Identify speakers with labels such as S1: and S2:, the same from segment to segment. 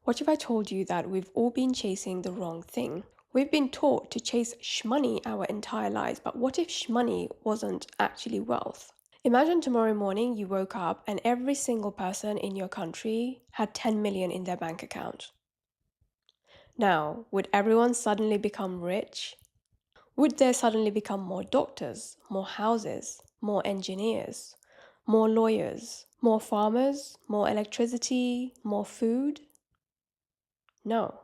S1: What if I told you that we've all been chasing the wrong thing? We've been taught to chase shmoney our entire lives, but what if shmoney wasn't actually wealth? Imagine tomorrow morning you woke up and every single person in your country had 10 million in their bank account. Now, would everyone suddenly become rich? Would there suddenly become more doctors, more houses, more engineers, more lawyers, more farmers, more electricity, more food? No.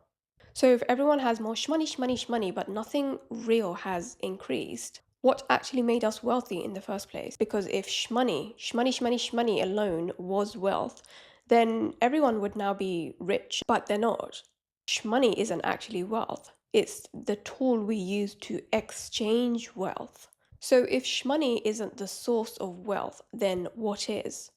S1: So if everyone has more shmoney, but nothing real has increased, what actually made us wealthy in the first place? Because if shmoney alone was wealth, then everyone would now be rich, but they're not. Shmoney isn't actually wealth. It's the tool we use to exchange wealth. So if shmoney isn't the source of wealth, then what is?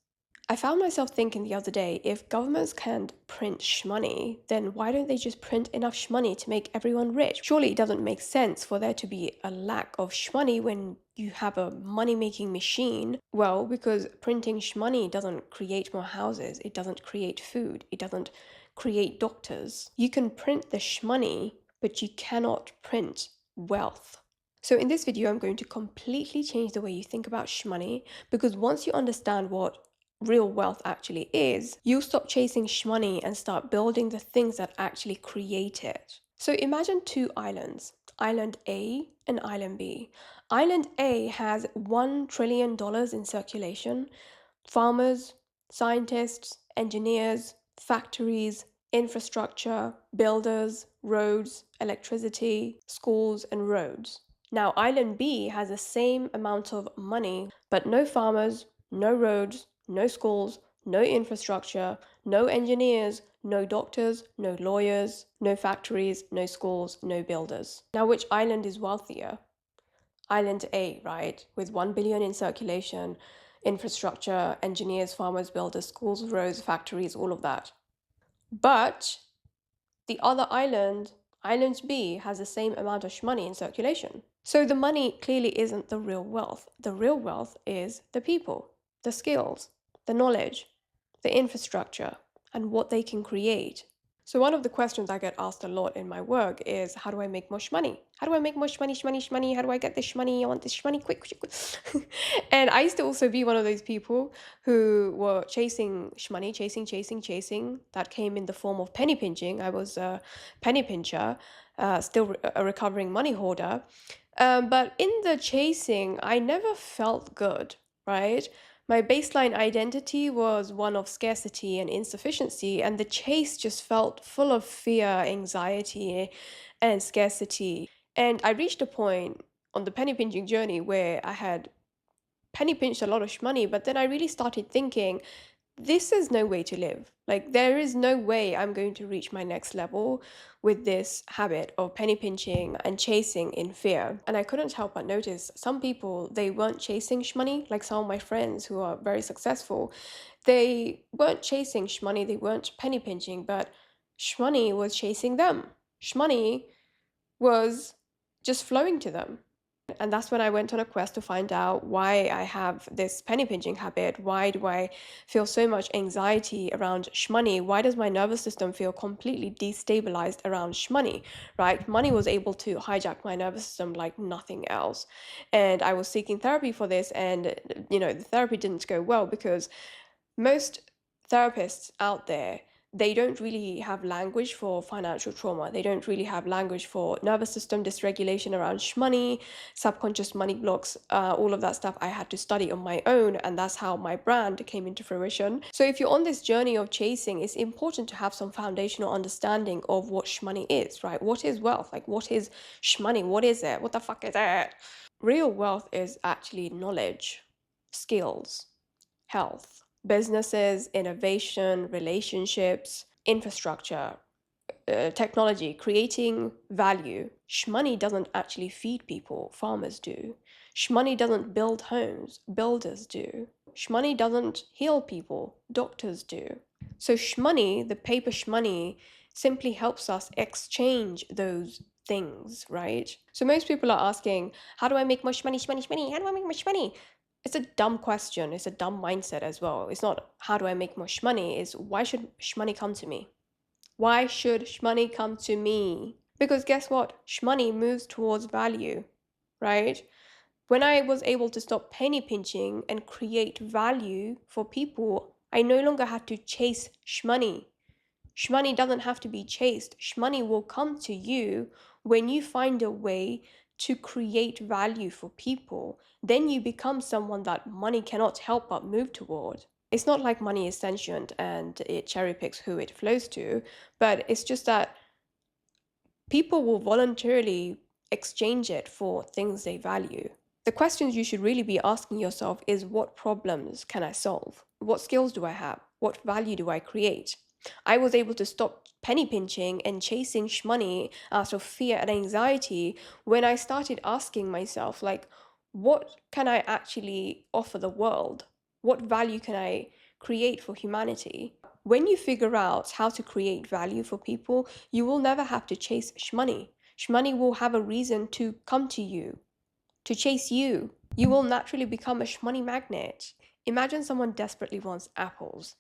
S1: I found myself thinking the other day, if governments can't print shmoney, then why don't they just print enough shmoney to make everyone rich? Surely it doesn't make sense for there to be a lack of shmoney when you have a money-making machine. Well, because printing shmoney doesn't create more houses, it doesn't create food, it doesn't create doctors. You can print the shmoney, but you cannot print wealth. So in this video, I'm going to completely change the way you think about shmoney, because once you understand what real wealth actually is, you stop chasing shmoney and start building the things that actually create it. So imagine two islands, Island A and Island B. Island A has $1 trillion in circulation. Farmers, scientists, engineers, factories, infrastructure, builders, roads, electricity, schools, and roads. Now, Island B has the same amount of money, but no farmers, no roads, no schools, no infrastructure, no engineers, no doctors, no lawyers, no factories, no schools, no builders. Now, which island is wealthier? Island A, right? With 1 billion in circulation, infrastructure, engineers, farmers, builders, schools, roads, factories, all of that. But the other island, Island B, has the same amount of money in circulation. So the money clearly isn't the real wealth. The real wealth is the people, the skills, the knowledge, the infrastructure, and what they can create. So one of the questions I get asked a lot in my work is, how do I make more money? How do I make more money? How do I get this money? I want this money quick, quick, quick. And I used to also be one of those people who were chasing money, chasing. That came in the form of penny pinching. I was a penny pincher, still a recovering money hoarder. But in the chasing, I never felt good, right? My baseline identity was one of scarcity and insufficiency, and the chase just felt full of fear, anxiety, and scarcity. And I reached a point on the penny pinching journey where I had penny pinched a lot of money, but then I really started thinking, this is no way to live. Like, there is no way I'm going to reach my next level with this habit of penny pinching and chasing in fear. And I couldn't help but notice some people, they weren't chasing shmoney, like some of my friends who are very successful. They weren't chasing shmoney, they weren't penny pinching, but shmoney was chasing them. Shmoney was just flowing to them. And that's when I went on a quest to find out why I have this penny pinching habit. Why do I feel so much anxiety around shmoney? Why does my nervous system feel completely destabilized around shmoney, right? Money was able to hijack my nervous system like nothing else. And I was seeking therapy for this, and the therapy didn't go well because most therapists out there, they don't really have language for financial trauma. They don't really have language for nervous system dysregulation around shmoney, subconscious money blocks, all of that stuff I had to study on my own, and that's how my brand came into fruition. So if you're on this journey of chasing, it's important to have some foundational understanding of what shmoney is, right? What is wealth? Like, what is shmoney? What is it? What the fuck is it? Real wealth is actually knowledge, skills, health, businesses, innovation, relationships, infrastructure, technology, creating value. Shmoney doesn't actually feed people, farmers do. Shmoney doesn't build homes, builders do. Shmoney doesn't heal people, doctors do. So shmoney, the paper shmoney, simply helps us exchange those things, right? So most people are asking, how do I make more shmoney? How do I make more shmoney? It's a dumb question. It's a dumb mindset as well. It's not how do I make more shmoney, it's why should shmoney come to me? Why should shmoney come to me? Because guess what? Shmoney moves towards value, right? When I was able to stop penny pinching and create value for people, I no longer had to chase shmoney. Shmoney doesn't have to be chased. Shmoney will come to you when you find a way to create value for people. Then you become someone that money cannot help but move toward. It's not like money is sentient and it cherry picks who it flows to, but it's just that people will voluntarily exchange it for things they value. The questions you should really be asking yourself is, what problems can I solve? What skills do I have? What value do I create? I was able to stop penny pinching and chasing shmoney out of fear and anxiety when I started asking myself, like, what can I actually offer the world? What value can I create for humanity? When you figure out how to create value for people, you will never have to chase shmoney. Shmoney will have a reason to come to you, to chase you. You will naturally become a shmoney magnet. Imagine someone desperately wants apples.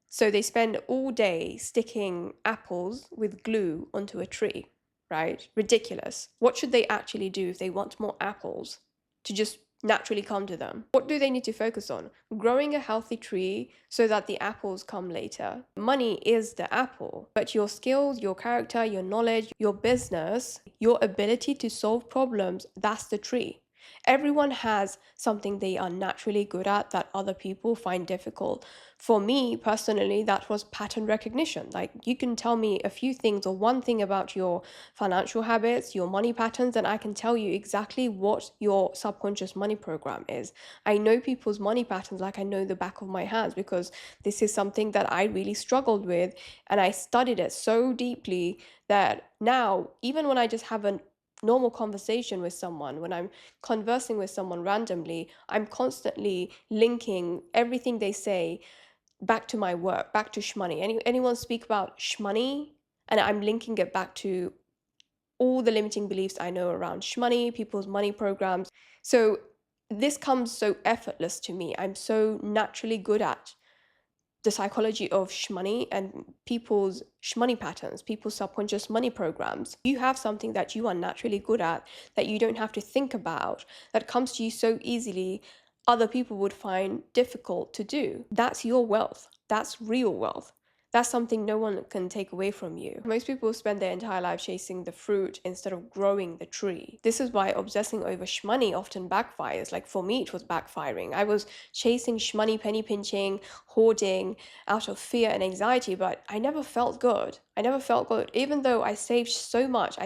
S1: So they spend all day sticking apples with glue onto a tree, right? Ridiculous. What should they actually do if they want more apples to just naturally come to them? What do they need to focus on? Growing a healthy tree so that the apples come later. Money is the apple, but your skills, your character, your knowledge, your business, your ability to solve problems, that's the tree. Everyone has something they are naturally good at that other people find difficult. For me personally, that was pattern recognition. Like, you can tell me a few things or one thing about your financial habits, your money patterns, and I can tell you exactly what your subconscious money program is. I know people's money patterns like I know the back of my hands, because this is something that I really struggled with, and I studied it so deeply that now, even when I just have a normal conversation with someone, when I'm conversing with someone randomly, I'm constantly linking everything they say back to my work, back to shmoney. Anyone speak about shmoney, and I'm linking it back to all the limiting beliefs I know around shmoney, people's money programs. So this comes so effortless to me. I'm so naturally good at the psychology of shmoney and people's shmoney patterns, people's subconscious money programs. You have something that you are naturally good at, that you don't have to think about, that comes to you so easily, other people would find difficult to do. That's your wealth. That's real wealth. That's something no one can take away from you. Most people spend their entire life chasing the fruit instead of growing the tree. This is why obsessing over shmoney often backfires. Like, for me, it was backfiring. I was chasing shmoney, penny pinching, hoarding out of fear and anxiety, but I never felt good. I never felt good. Even though I saved so much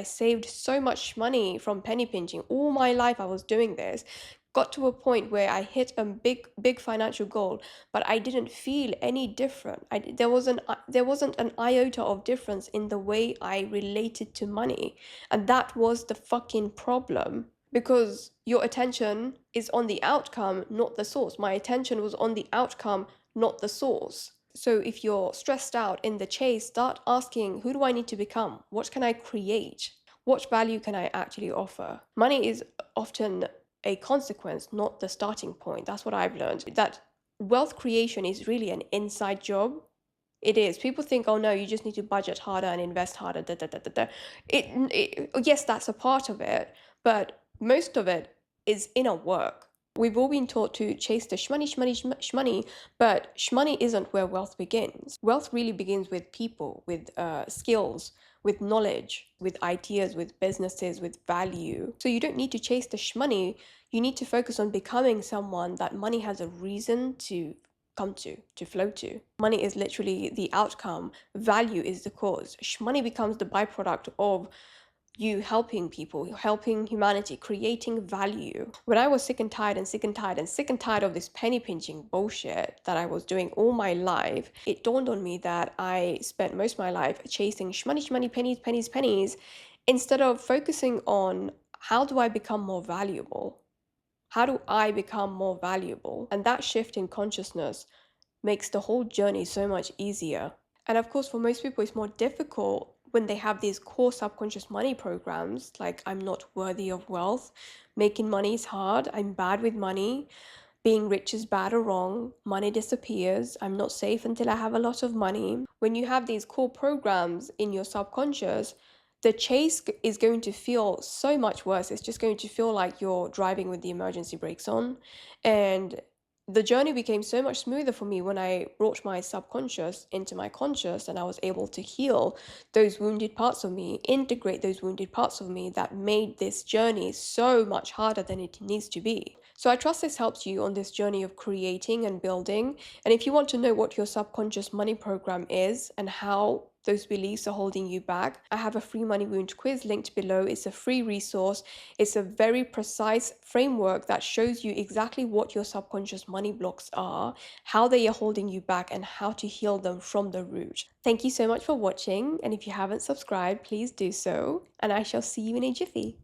S1: money from penny pinching. All my life I was doing this. Got to a point where I hit a big financial goal, but I didn't feel any different. There wasn't an iota of difference in the way I related to money, and that was the fucking problem. Because your attention is on the outcome, not the source. My attention was on the outcome, not the source. So if you're stressed out in the chase, start asking, who do I need to become? What can I create? What value can I actually offer? Money is often a consequence, not the starting point. That's what I've learned. That wealth creation is really an inside job. It is. People think, oh no, you just need to budget harder and invest harder. Da, da, da, da, da. Yes, that's a part of it, but most of it is inner work. We've all been taught to chase the shmoney, but shmoney isn't where wealth begins. Wealth really begins with people, with skills, with knowledge, with ideas, with businesses, with value. So you don't need to chase the shmoney. You need to focus on becoming someone that money has a reason to come to flow to. Money is literally the outcome. Value is the cause. Shmoney becomes the byproduct of you helping people, helping humanity, creating value. When I was sick and tired of this penny pinching bullshit that I was doing all my life, it dawned on me that I spent most of my life chasing shmoney, pennies, instead of focusing on, how do I become more valuable? How do I become more valuable? And that shift in consciousness makes the whole journey so much easier. And of course, for most people, it's more difficult when they have these core subconscious money programs, like, I'm not worthy of wealth, making money is hard, I'm bad with money. being rich is bad or wrong, money disappears, I'm not safe until I have a lot of money. When you have these core programs in your subconscious, the is going to feel so much worse. It's just going to feel like you're driving with the emergency brakes on. And the journey became so much smoother for me when I brought my subconscious into my conscious and I was able to heal those wounded parts of me, integrate those wounded parts of me that made this journey so much harder than it needs to be. So I trust this helps you on this journey of creating and building. And if you want to know what your subconscious money program is and how those beliefs are holding you back, I have a free money wound quiz linked below. It's a free resource. It's a very precise framework that shows you exactly what your subconscious money blocks are, how they are holding you back, and how to heal them from the root. Thank you so much for watching. And if you haven't subscribed, please do so. And I shall see you in a jiffy.